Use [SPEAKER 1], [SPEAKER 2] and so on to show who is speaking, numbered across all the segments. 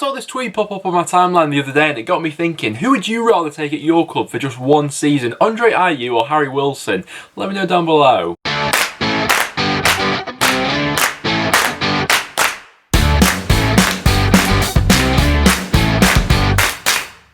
[SPEAKER 1] saw this tweet pop up on my timeline the other day and it got me thinking, who would you rather take at your club for just one season? Andre Ayew or Harry Wilson? Let me know down below.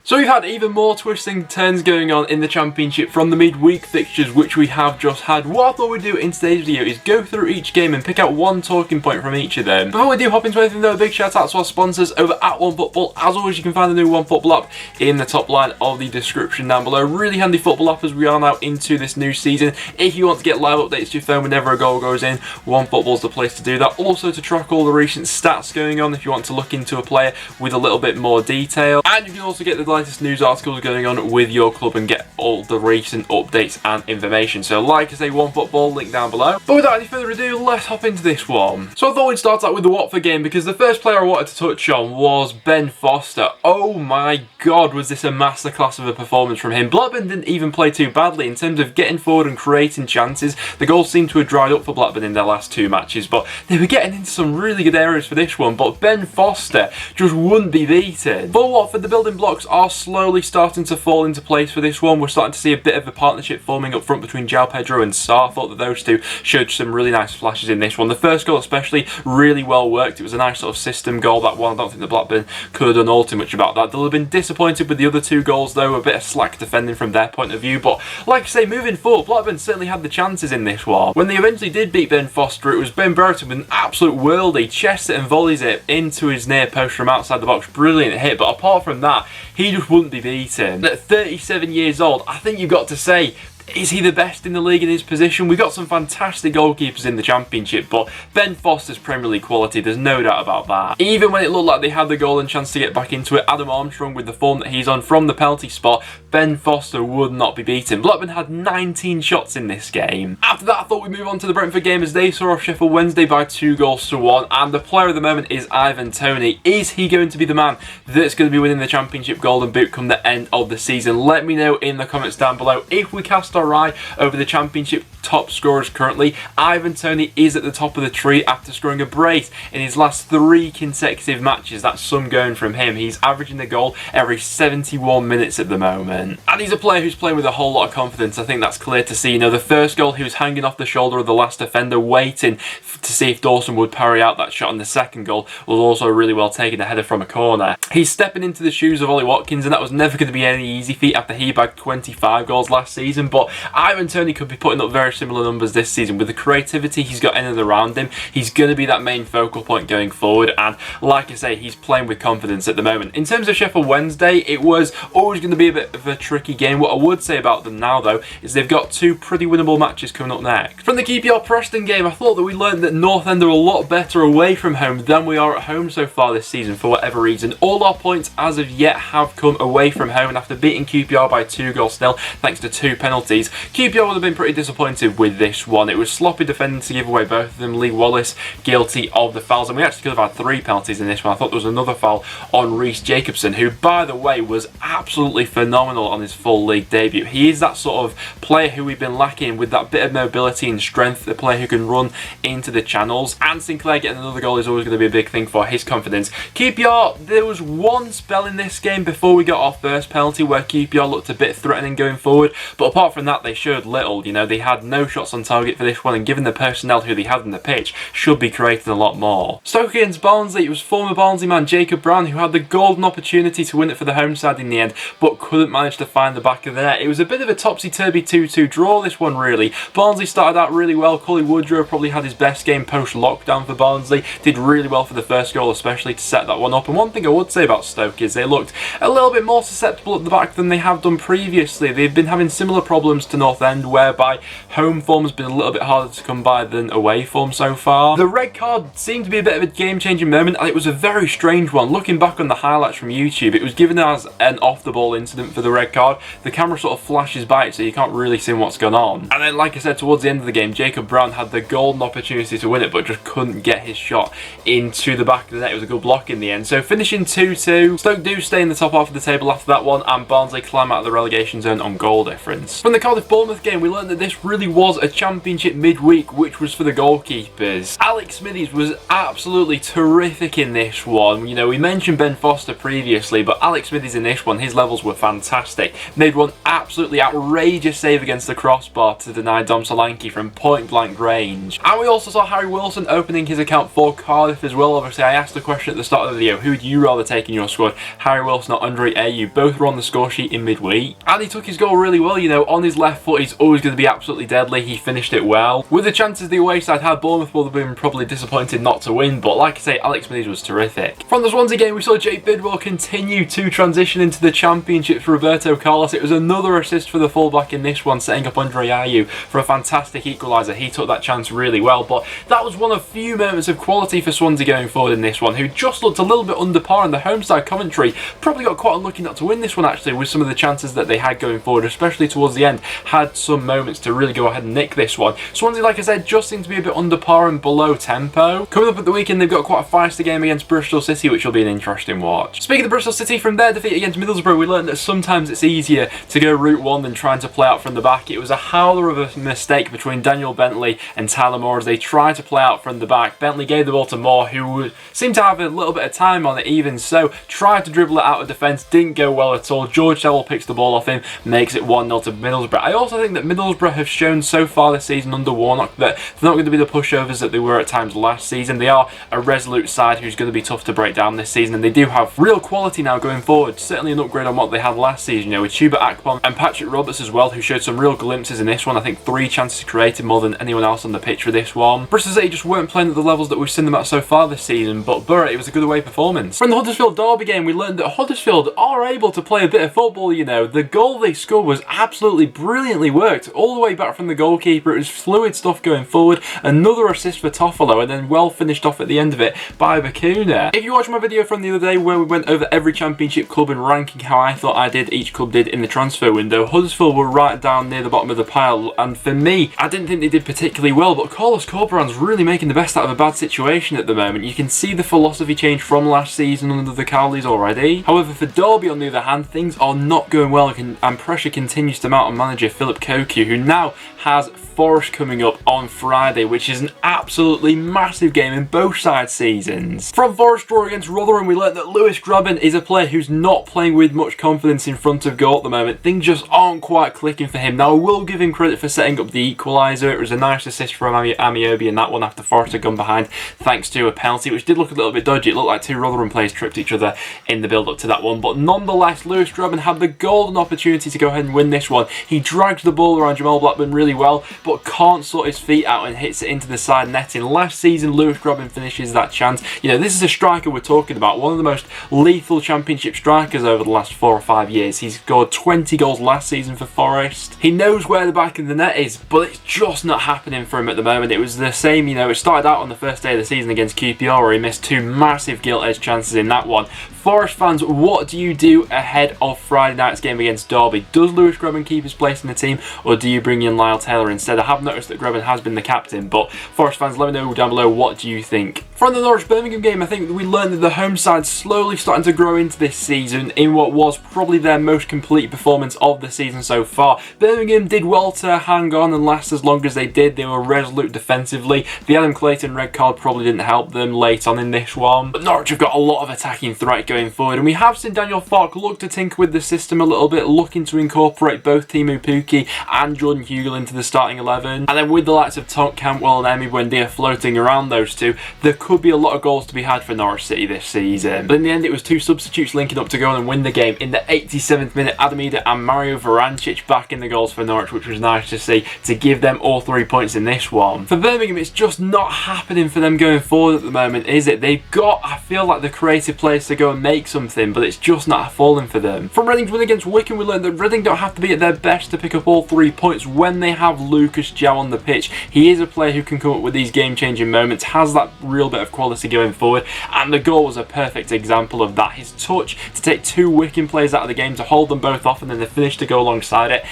[SPEAKER 1] So we've had even more twisting turns going on in the Championship from the midweek fixtures which we have just had. What I thought we'd do in today's video is go through each game and pick out one talking point from each of them. Before we do hop into anything though, a big shout out to our sponsors over at OneFootball. As always, you can find the new OneFootball app in the top line of the description down below. Really handy football app as we are now into this new season. If you want to get live updates to your phone whenever a goal goes in, OneFootball's the place to do that. Also to track all the recent stats going on if you want to look into a player with a little bit more detail. And you can also get the latest news articles going on with your club and get all the recent updates and information. So like I say, OneFootball, link down below. But without any further ado, let's hop into this one. So I thought we'd start out with the Watford game because the first player I wanted to touch on was Ben Foster. Oh my god, was this a masterclass of a performance from him. Blackburn didn't even play too badly in terms of getting forward and creating chances. The goals seemed to have dried up for Blackburn in their last two matches, but they were getting into some really good areas for this one. But Ben Foster just wouldn't be beaten. For Watford, the building blocks are slowly starting to fall into place for this one. We're starting to see a bit of a partnership forming up front between João Pedro and Sarr. I thought that those two showed some really nice flashes in this one. The first goal especially really well worked. It was a nice sort of system goal, that one. I don't think the Blackburn could have done all too much about that. They'll have been disappointed with the other two goals though, a bit of slack defending from their point of view, but like I say, moving forward, Blackburn certainly had the chances in this one. When they eventually did beat Ben Foster, it was Ben Brereton with an absolute worldie, chests it and volleys it into his near post from outside the box. Brilliant hit, but apart from that, he just wouldn't be beaten. At 37 years old, I think you've got to say, is he the best in the league in his position? We've got some fantastic goalkeepers in the Championship, but Ben Foster's Premier League quality, there's no doubt about that. Even when it looked like they had the goal and chance to get back into it, Adam Armstrong with the form that he's on from the penalty spot, Ben Foster would not be beaten. Blackburn had 19 shots in this game. After that, I thought we'd move on to the Brentford game as they saw off Sheffield Wednesday by 2-1, and the player of the moment is Ivan Toney. Is he going to be the man that's going to be winning the Championship Golden Boot come the end of the season? Let me know in the comments down below. If we cast our eye over the Championship top scorers currently, Ivan Toney is at the top of the tree after scoring a brace in his last 3 consecutive matches. That's some going from him. He's averaging a goal every 71 minutes at the moment. And he's a player who's playing with a whole lot of confidence. I think that's clear to see. You know, the first goal, he was hanging off the shoulder of the last defender, waiting to see if Dawson would parry out that shot. And the second goal was also really well taken, a header from a corner. He's stepping into the shoes of Ollie Watkins, and that was never going to be any easy feat after he bagged 25 goals last season. But Ivan Toney could be putting up very similar numbers this season. With the creativity he's got in and around him, he's going to be that main focal point going forward, and like I say, he's playing with confidence at the moment. In terms of Sheffield Wednesday, it was always going to be a bit of a tricky game. What I would say about them now though is they've got 2 pretty winnable matches coming up next. From the QPR Preston game, I thought that we learned that North End are a lot better away from home than we are at home so far this season for whatever reason. All our points as of yet have come away from home, and after beating QPR by 2-0 thanks to 2 penalties, QPR would have been pretty disappointed with this one. It was sloppy defending to give away both of them. Lee Wallace guilty of the fouls, and we actually could have had 3 penalties in this one. I thought there was another foul on Reece Jacobson, who by the way was absolutely phenomenal on his full league debut. He is that sort of player who we've been lacking, with that bit of mobility and strength, the player who can run into the channels, and Sinclair getting another goal is always going to be a big thing for his confidence. QPR, there was one spell in this game before we got our first penalty where QPR looked a bit threatening going forward, but apart from that they showed little. You know, they had no shots on target for this one, and given the personnel who they had on the pitch, should be creating a lot more. Stoke against Barnsley, it was former Barnsley man Jacob Brown who had the golden opportunity to win it for the home side in the end, but couldn't manage to find the back of the net. It was a bit of a topsy-turvy 2-2 draw, this one really. Barnsley started out really well. Cully Woodrow probably had his best game post-lockdown for Barnsley. Did really well for the first goal, especially to set that one up. And one thing I would say about Stoke is they looked a little bit more susceptible at the back than they have done previously. They've been having similar problems to North End, whereby home form's been a little bit harder to come by than away form so far. The red card seemed to be a bit of a game-changing moment, and it was a very strange one. Looking back on the highlights from YouTube, it was given as an off-the-ball incident for the red card. The camera sort of flashes by it, so you can't really see what's going on. And then, like I said, towards the end of the game, Jacob Brown had the golden opportunity to win it, but just couldn't get his shot into the back of the net. It was a good block in the end. So finishing 2-2, Stoke do stay in the top half of the table after that one, and Barnsley climb out of the relegation zone on goal difference. From the the Cardiff-Bournemouth game, we learned that this really was a championship midweek, which was for the goalkeepers. Alex Smithies was absolutely terrific in this one. You know, we mentioned Ben Foster previously, but Alex Smithies in this one, his levels were fantastic. Made one absolutely outrageous save against the crossbar to deny Dom Solanke from point-blank range. And we also saw Harry Wilson opening his account for Cardiff as well. Obviously, I asked the question at the start of the video, who would you rather take in your squad? Harry Wilson or Andre Ayew? Both were on the score sheet in midweek. And he took his goal really well, you know, on his left foot, he's always going to be absolutely deadly. He finished it well. With the chances the away side had, Bournemouth would have been probably disappointed not to win, but like I say, Alex Smithies was terrific. From the Swansea game, we saw Jake Bidwell continue to transition into the championship for Roberto Carlos. It was another assist for the fullback in this one, setting up Andre Ayew for a fantastic equaliser. He took that chance really well, but that was one of few moments of quality for Swansea going forward in this one, who just looked a little bit under par in the home side. Coventry probably got quite unlucky not to win this one actually, with some of the chances that they had going forward, especially towards the end, had some moments to really go ahead and nick this one. Swansea, like I said, just seemed to be a bit under par and below tempo. Coming up at the weekend, they've got quite a feisty game against Bristol City, which will be an interesting watch. Speaking of Bristol City, from their defeat against Middlesbrough, we learned that sometimes it's easier to go route one than trying to play out from the back. It was a howler of a mistake between Daniel Bentley and Tyler Moore as they tried to play out from the back. Bentley gave the ball to Moore, who seemed to have a little bit of time on it even so, tried to dribble it out of defence, didn't go well at all. George Sewell picks the ball off him, makes it 1-0 to Middlesbrough. I also think that Middlesbrough have shown so far this season under Warnock that they're not going to be the pushovers that they were at times last season. They are a resolute side who's going to be tough to break down this season, and they do have real quality now going forward. Certainly an upgrade on what they had last season, you know, with Chuba Akpom and Patrick Roberts as well, who showed some real glimpses in this one. I think 3 chances created, more than anyone else on the pitch for this one. Bristol City just weren't playing at the levels that we've seen them at so far this season, but Borough, it was a good away performance. From the Huddersfield derby game, we learned that Huddersfield are able to play a bit of football, you know. The goal they scored was absolutely brilliantly worked, all the way back from the goalkeeper. It was fluid stuff going forward. Another assist for Toffolo, and then well finished off at the end of it by Bakuna. If you watched my video from the other day where we went over every championship club and ranking how I thought each club did in the transfer window, Huddersfield were right down near the bottom of the pile, and for me, I didn't think they did particularly well, but Carlos Corberan's really making the best out of a bad situation at the moment. You can see the philosophy change from last season under the Cowleys already. However, for Derby on the other hand, things are not going well, and pressure continues to mount on manager Philip Koku, who now has Forest coming up on Friday, which is an absolutely massive game in both sides' seasons. From Forest draw against Rotherham, we learned that Lewis Grabban is a player who's not playing with much confidence in front of goal at the moment. Things just aren't quite clicking for him. Now, I will give him credit for setting up the equaliser. It was a nice assist from Amiobi in that one after Forest had gone behind, thanks to a penalty, which did look a little bit dodgy. It looked like 2 Rotherham players tripped each other in the build-up to that one, but nonetheless, Lewis Grabban had the golden opportunity to go ahead and win this one. He drags the ball around Jamal Blackburn really well, but can't sort his feet out and hits it into the side netting. Last season, Lewis Grabban finishes that chance. You know, this is a striker we're talking about, one of the most lethal championship strikers over the last 4 or 5 years. He's scored 20 goals last season for Forest. He knows where the back of the net is, but it's just not happening for him at the moment. It was the same, you know, it started out on the first day of the season against QPR where he missed 2 massive gilt-edged chances in that one. Forest fans, what do you do ahead of Friday night's game against Derby? Does Lewis Grabban keep his place in the team, or do you bring in Lyle Taylor instead? I have noticed that Grabban has been the captain, but Forest fans, let me know down below, what do you think? From the Norwich-Birmingham game, I think we learned that the home side slowly starting to grow into this season in what was probably their most complete performance of the season so far. Birmingham did well to hang on and last as long as they did. They were resolute defensively. The Adam Clayton red card probably didn't help them late on in this one, but Norwich have got a lot of attacking threat going forward, and we have seen Daniel Farke look to tinker with the system a little bit, looking to incorporate both Timu Pukki and Jordan Hugill into the starting 11, and then with the likes of Tom Campbell and Emi Buendia floating around those two, there could be a lot of goals to be had for Norwich City this season. But in the end, it was 2 substitutes linking up to go and win the game. In the 87th minute, Adam Ida and Mario Varancic back in the goals for Norwich, which was nice to see, to give them all 3 points in this one. For Birmingham, it's just not happening for them going forward at the moment, is it? They've got, I feel like, the creative players to go and make something, but it's just not falling for them. From Reading's win against Wycombe, we learned that Reading don't have to be at their best to pick up all 3 points when they have Lucas João on the pitch. He is a player who can come up with these game-changing moments, has that real bit of quality going forward, and the goal was a perfect example of that. His touch to take 2 Wycombe players out of the game, to hold them both off, and then the finish to go alongside it.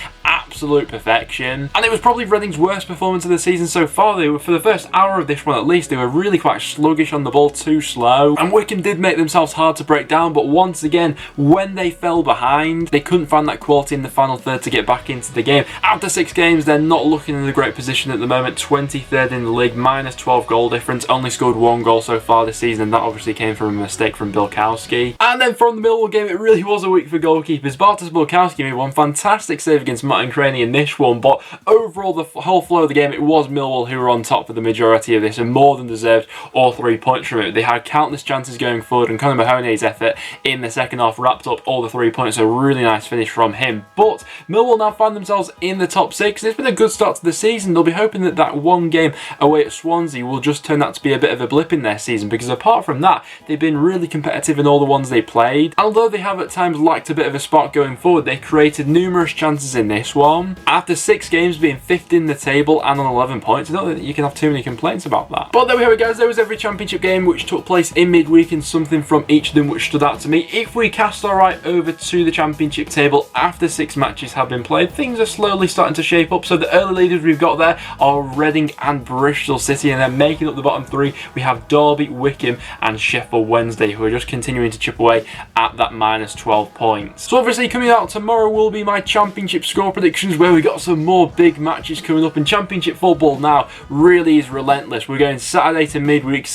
[SPEAKER 1] absolute perfection. And it was probably Reading's worst performance of the season so far. They were, for the first hour of this one at least, they were really quite sluggish on the ball, too slow. And Wycombe did make themselves hard to break down, but once again, when they fell behind, they couldn't find that quality in the final third to get back into the game. After 6 games, they're not looking in a great position at the moment. 23rd in the league, minus 12 goal difference, only scored 1 goal so far this season, and that obviously came from a mistake from Bilkowski. And then from the Millwall game, it really was a week for goalkeepers. Bartosz Bilkowski made one fantastic save against Martin Craney in this one, but overall, the whole flow of the game, it was Millwall who were on top for the majority of this and more than deserved all 3 points from it. They had countless chances going forward, and Conor Mahoney's effort in the second half wrapped up all the 3 points. A really nice finish from him. But Millwall now find themselves in the top 6. It's been a good start to the season. They'll be hoping that that one game away at Swansea will just turn out to be a bit of a blip in their season, because apart from that, they've been really competitive in all the ones they played. And although they have at times lacked a bit of a spark going forward, they created numerous chances in this one. After 6 games being 5th in the table and on 11 points, I don't think that you can have too many complaints about that. But there we have it, guys. There was every championship game which took place in midweek, and something from each of them which stood out to me. If we cast our eye over to the championship table after 6 matches have been played, things are slowly starting to shape up. So the early leaders we've got there are Reading and Bristol City, and then making up the bottom 3 we have Derby, Wycombe and Sheffield Wednesday, who are just continuing to chip away at that minus 12 points. So obviously coming out tomorrow will be my championship score predictions, where we got some more big matches coming up. And championship football now really is relentless. We're going Saturday to midweek.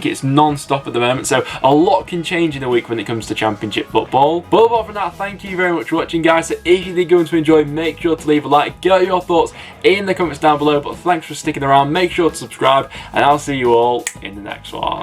[SPEAKER 1] It's non-stop at the moment, so a lot can change in a week when it comes to championship football. But apart from that, thank you very much for watching, guys. So if you did go on to enjoy, make sure to leave a like, get your thoughts in the comments down below. But thanks for sticking around, make sure to subscribe, and I'll see you all in the next one.